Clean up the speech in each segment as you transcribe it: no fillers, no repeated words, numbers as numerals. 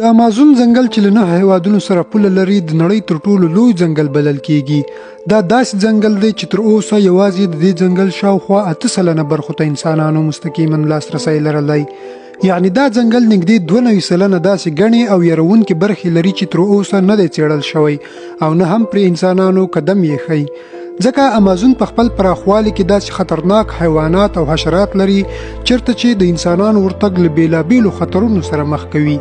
د امازون ځنګل چې له 9 هیوادونو سره پوله لري د نړۍ تر ټولو لوی ځنګل بلل کیږي. دا داسې ځنګل دی چې تر اوسه یوازې د دې ځنګل شاوخوا 8% برخو ته انسانانو مستقیما لاسرسی لرلی. یعنی دا ځنګل نږدې 92% داسې ګڼې او یرونکې برخې لري چې تر اوسه نه دی څېړل شوی او نه هم پرې انسانانو قدم ایښی. ځکه امازون په خپل پراخوالي کې داسې خطرناک حیوانات او حشرات لري چیرته چې د انسانانو ورتګ له بیلابیلو خطرونو سره مخ کوي.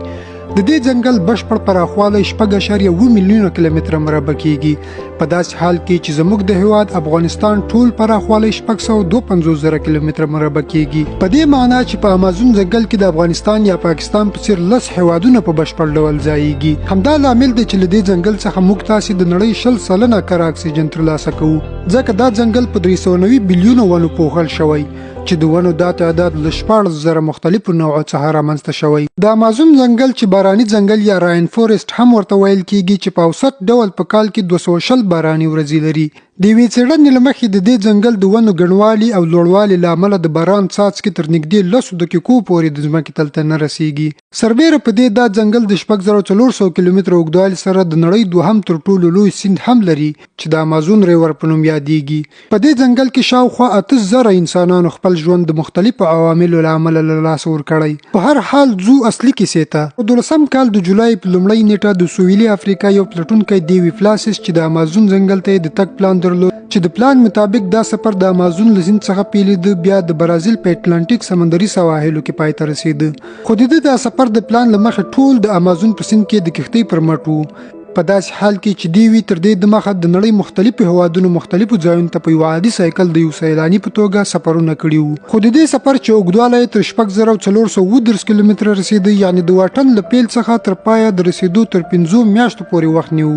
د دې ځنګل بشپړ پراخوالی 6.7 میلیونه کیلومتره مربع کیږي. په داسې حال کې چې زموږ د هیواد افغانستان ټول پراخوالی 652,000 کیلومتره مربع کیږي. په دې معنی چې په امازون ځنګل کې د افغانستان یا پاکستان په څیر 10 هیوادونه په بشپړ ډول ځایږي. همدا لامل دی چې له دې ځنګل څخه موږ تاسې د نړۍ 60% کره اکسیجن ترلاسه کوو. ځکه دا ځنګل په 390 بلیونو ونو پوښل شوی چې د ونو دا تعداد له 14,000 مختلفو نوعو څخه رامنځته شوی. د امازون ځنګل چې باراني ځنګل یا راین فورست هم ورته ویل کیږي چې په اوسط ډول په کال کې 220 باراني ورځې لري. د یوې څېړنې له مخې د دې ځنګل د ونو ګڼوالي او لوړوالي له امله د باران څاڅکي تر نږدې 10 دقیقو پورې د ځمکې تل ته نه رسیږي. سربیره په دې دا ځنګل د 6400 کیلومتره اوږدوالي سره د نړۍ دوهم تر ټولو لوی سیند هم لري چې د امازون ریور په نوم یادیږي. په دې ځنګل کې شاوخوا 8000 انسانانو خپل ژوند د مختلفو عواملو له امله له لاسه ورکړی. په هر حال ځو اصلي کیسې ته. په 12 کال د جولای په لومړۍ نیټه د سویلي افریقا یو پلټونکی دیوی فلاسس چې د امازون ځنګل ته د تګ پلان درلود چې د پلان مطابق دا سفر د امازون له سیند څخه پیلېده بیا د برازیل په اټلانټیک سمندري سواحلو کې پای ته رسېده. خو د دا سفر د پلان له مخې ټول د امازون په سیند کې د کښتۍ پر مټ وو. په داسې حال کې چې دیوی تر دې د مخه د نړۍ مختلفو هیوادونو مختلفو ځایونو ته په یو عادي سایکل د یو سیلاني په توګه سفرونه کړي وو. خو د دې سفر چې اوږدوالی تر 6430 کیلومتره رسېده یعنی د واټن له پیل څخه تر پایه د رسېدو تر 5 میاشتو پورې وخت نیو.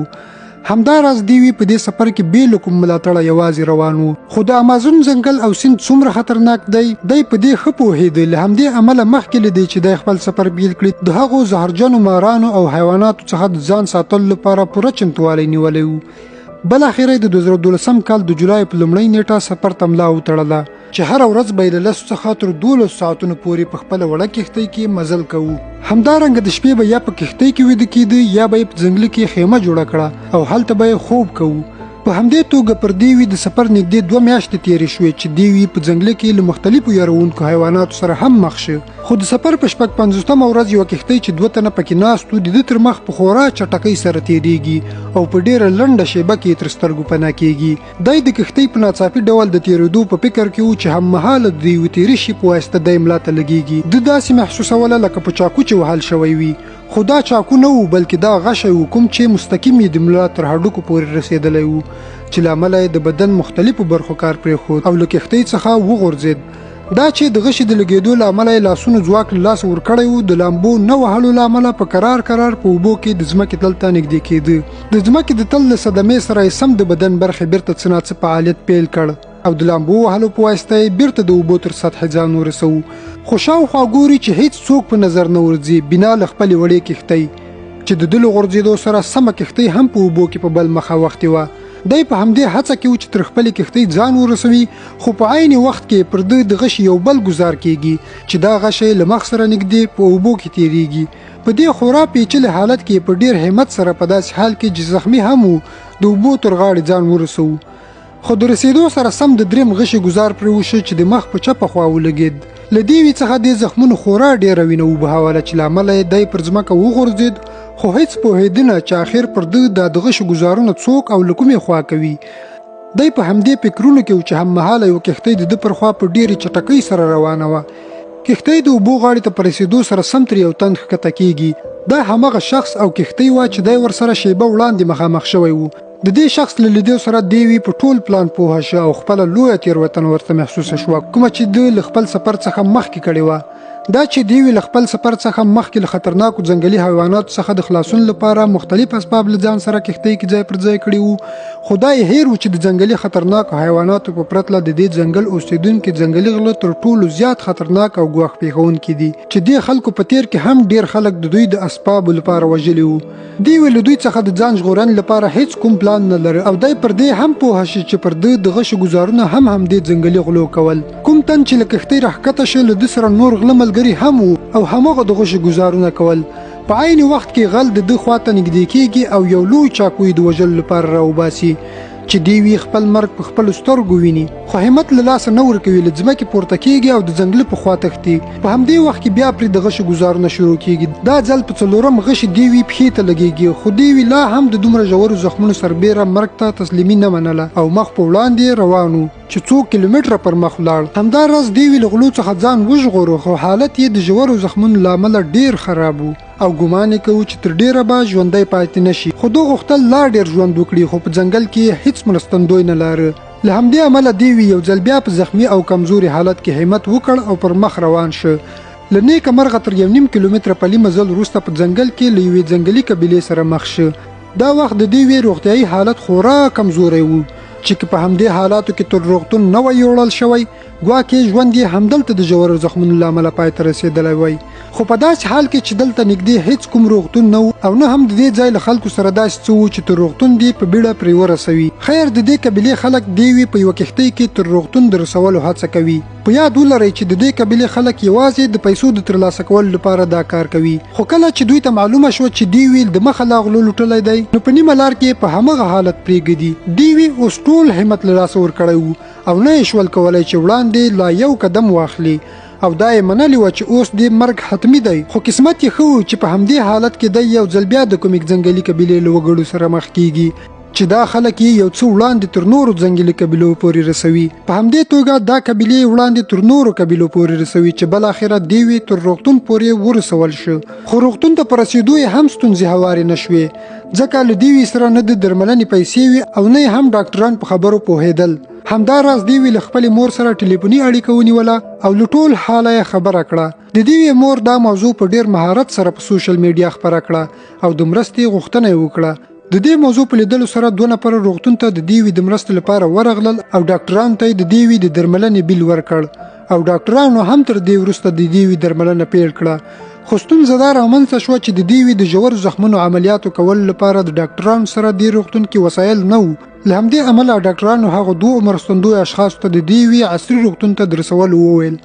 همداراز دیوی په دې سفر کې بې له کوم ملاتړه یوازې روان وو. خو د امازون ځنګل او سیند څومره خطرناک دی په دې ښه پوهېده. له همدې امله مخکې له دې چې دی خپل سفر پیل کړي د هغو زهرجنو مارانو او حیواناتو څخه د ځان ساتلو لپاره پوره چمتووالی نیولی وو. بالاخره د 2012 کال د جولای په لومړۍ نیټه سفر ته ملا وتړله چې هره ورځ به له 10 څخه تر 12 ساعتونو پورې په خپله وړه کښتۍ کې مزل کوو. همدارنګه د شپې به یا په کښتۍ کې ویده کېده یا به یې په ځنګله کې خیمه جوړه کړه او هلته به یې خوب کوو. په همدې توګه پر دیوی د سفر نږدې 2 میاشتې تېرې شوې چې دیوی په ځنګله کې له مختلفو یارونکو حیواناتو سره هم مخ شه. خو د سفر په 55مه ورځ یوه کښتۍ چې 2 تنه پکې ناست وو د ده تر مخ په خورا چټکۍ سره تېرېږي او په ډېره لنډه شیبه کې تر سترګو پناه کېږي. دی د کښتۍ په ناڅاپي ډول د تېرېدو په فکر کې و چې هممهاله د یوه تېرې شي په واسطه دی ملا ته لګېږي. ده داسې محسوسوله لکه په چاقو چې وهل شوی وي. خو دا چاقو نه و بلکې دا غشی و کوم چې مستقیم یې د ملا تر هډوکو پورې رسېدلی و چې له امله یې د بدن مختلفو برخو کار پرېښود او له کښتۍ څخه وغورځېد. دا چې د غشي د لګېدو له امله یې لاسونو ځواک له لاسه ورکړی و د لامبو نه وهلو له امله په کرار په اوبو کې د ځمکې تل ته نږدې کېده. د ځمکې د تل له صدمې سره یې سم د بدن برخې بیرته څه ناڅه فعالیت پیل کړ او د لامبو وهلو په واسطه یې بیرته د اوبو تر سطحې ځان ورسوو. خو شاوخوا ګوري چې هیڅ څوک په نظر نه ورځي بنا له خپلې وړې کښتۍ چې د ده له غورځېدو سره سمه کښتۍ هم په اوبو کې په بل مخه وختې وه. دی په همدې هڅه کې و چې تر خپلې کښتۍ ځان ورسوي خو په عین وخت کې پر ده د غشي یو بل ګزار کېږي چې دا غشی له مخ سره نږدې په اوبو کې تېرېږي. په دې خورا پیچلي حالت کې په ډېر همت سره په داسې حال کې چې زخمي هم و د اوبو تر غاړې ځان ورسوو. خو د رسېدو سره سم د دریم غشي ګزار پرې وشو چې د مخ په چپه خوا ولګېد. له دیوی څخه د زخمونو خورا ډېره وینه وبهوله چې له امله یې دی پر ځمکه وغورځېد. خو هیڅ پوهېده نه چې آخر پر ده د غشو ګزارونه څوک او له کومې خوا کوي. دی په همدې فکرونو کې و چې هممهاله یوه کښتۍ د ده پر خوا په ډېرې چټکۍ سره روانه وه. کښتۍ د اوبو غاړې ته په رسېدو سره سم تر یو تن ښکته کېږي. دا همغه شخص او کښتۍ وه چې دی ورسره شیبه وړاندې مخامخ شوی و. د دې شخص له لیدو سره دیوی په ټول پلان پوهه شه او خپله لویه تېروتنه ورته محسوسه شوه کومه چې ده له خپل سفر څخه مخکې کړې وه. دا چې دیوی له خپل سفر څخه مخکې له خطرناکو ځنګلي حیواناتو څخه د خلاصون لپاره مختلف اسباب له ځان سره کښتۍ کې ځای پر ځای کړي وو. خو دا یې هیر و چې د ځنګلي خطرناکو حیواناتو په پرتله د دې ځنګل اوسېدونکي ځنګلي غله تر ټولو زیات خطرناک او ګواښ پېښونکي دي چې دې خلکو په تېر کې هم ډېر خلک د دوی د اسبابو لپاره وژلي وو. دیوی له دوی څخه د ځان ژغورنې لپاره هیڅ کوم پلان نه لري او دی پر دې هم پوهه شي چې پر ده د غشو ګزارونه هم همدې ځنګلي غلو کول. کوم تن چې له کښتۍ راښکته شه له ده سره نور غله ملګري هم وو او هماغه د غشو ګزارونه کول. په عین وخت کې غل د ده خواته نږدې کېږي او یو لوی چاقو یې د وژلو لپاره راوباسي چې دیوی خپل مرګ په خپل سترګو ویني، خو همت له لاسه نه ورکوي، له ځمکې پورته کېږي او د ځنګله په خوا تښتي. په همدې وخت کې بیا پرې د غشو ګزارونه شروع کېږي. دا ځل په 4م غشي دیوی پښې ته لګېږي، خو دیوی لا هم د دومره ژورو زخمونو سربیره مرګ ته تسلیمي نه منله او مخ په وړاندې روان و چې څو کیلومتره پر مخ ولاړ. همداراز دیوی له غلو څخه ځان وژغورو، خو حالت یې د ژورو زخمونو له امله ډېر خراب و او ګمان یې کوو چې تر ډېره به ژوندی پاتې نه شي. خو ده غوښتل لا ډېر ژوند وکړي، خو په ځنګل کې هیڅ مرستندوی نه لاره. له همدې امله دیوی یو ځل بیا په زخمي او کمزوري حالت کې همت وکړ او پر مخ روان شه. له نیکه مرغه تر 1.5 کیلومتره پلي مزل وروسته په ځنګل کې له یوې ځنګلي قبیلې سره مخ شه. دا وخت د دیوی روغتیایي حالت خورا کمزوری و چې په همدې حالاتو کې تر روغتون نه وای یوړل شوی، ګواکې ژوند یې همدلته د ژورو زخمونو له امله پای ته رسېدلی وای. خو په داسې حال کې چې دلته نږدې هیڅ کوم روغتون نه و او نه هم د دې ځای له خلکو سره داسې څه و چې تر روغتون دې په بیړه پرې ورسوي. خیر د دې قبیلې خلک دیوی په یوه کښتۍ کې تر روغتون د رسولو هڅه کوي. په یاد ولرئ چې د دې قبیلې خلک یوازې د پیسو د ترلاسه کولو لپاره دا کار کوي. خو کله چې دوی ته معلومه شوه چې دیوی د مخه لا غلو لوټلی دی، نو په نیمه لار کې په همغه حالت پرېږدي. دیوی اوس ټول همت له لاسه ورکړی و او نه یې شول کولی چې وړاندې لا یو قدم واخلي او دا یې منلي وه چې اوس دې مرګ حتمي دی. خو قسمت یې ښه و چې په همدې حالت کې دی یو ځل بیا د کومې ځنګلي قبیلې له وګړو سره مخ کېږي چې دا خلک یې یو څه وړاندې تر نورو ځنګلي قبیلو پورې رسوي. په همدې توګه دا قبیلې وړاندې تر نورو قبیلو پورې رسوي چې بالاخره دیوی تر روغتون پورې ورسول شو. خو روغتون ته په رسېدو یې هم ستونزې هوارې نه شوې، ځکه له دیوی سره نه د درملنې پیسې وي او نه هم ډاکټران په خبرو پوهېدل. همداراز دیوی له خپلې مور سره ټلیفوني اړیکه ونیوله او له ټول حاله یې خبره کړه. د دیوی مور دا موضوع په ډېر مهارت سره په سوشل میډیا خپره کړه او د مرستې غوښتنه یې وکړه. د دې موضوع په لیدلو سره 2 نفره روغتون ته د دیوی د مرستې لپاره ورغلل او ډاکټرانو ته د دیوی د درملنې بیل ورکړ او ډاکټرانو هم تر دې وروسته د دیوی درملنه پیل کړه. خو ستونزه دا رامنځته شوه چې د دیوی د ژورو زخمونو عملیاتو کولو لپاره د ډاکټرانو سره د روغتون کې وسایل نه وو. له همدې امله ډاکټرانو هغو 2 مرستندوی اشخاصو ته د دیوی عصري روغتون ته د رسولو وویل.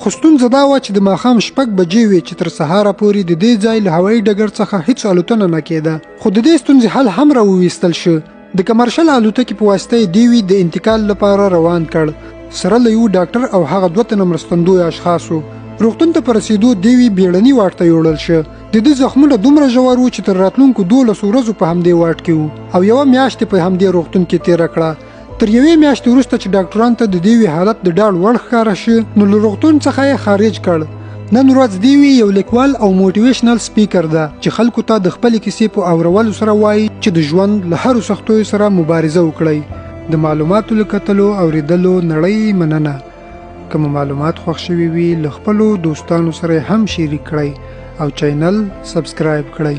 خو ستونزه دا وه چې د ماښام 6 بجې وې چې تر سهاره پورې د دې ځای له هوایي ډګر څخه هیڅ الوتنه نه کېده. خو د دې ستونزې حل هم راوویستل شو. د کمرشل الوتکې په واسطه یې دیوی د انتقال لپاره روان کړ سره له یو ډاکټر او هغه 2 تنه مرستندوی اشخاصو. روغتون ته په رسېدو دیوی بیړني واټ ته یوړل شه. د ده زخمونه دومره ژور وو چې تر راتلونکو 12 ورځو په همدې واټ کې وو او 1 میاشت په همدې روغتون کې تېره کړه. تر 1 میاشتې وروسته چې ډاکټرانو ته د دیوی حالت د ډاډ وړ ښکاره شو، نو له روغتون څخه یې خارج کړ. نن ورځ دیوی یو لیکوال او موټیویشنل سپیکر ده چې خلکو ته د خپلې کیسې په اورولو سره وایي چې د ژوند له هرو سختیو سره مبارزه وکړئ. د معلوماتو له کتلو او اورېدلو نړۍ مننه. که مو معلومات خوښ شوي وي له خپلو دوستانو سره هم شریک کړئ او چینل سبسکرایب کړئ.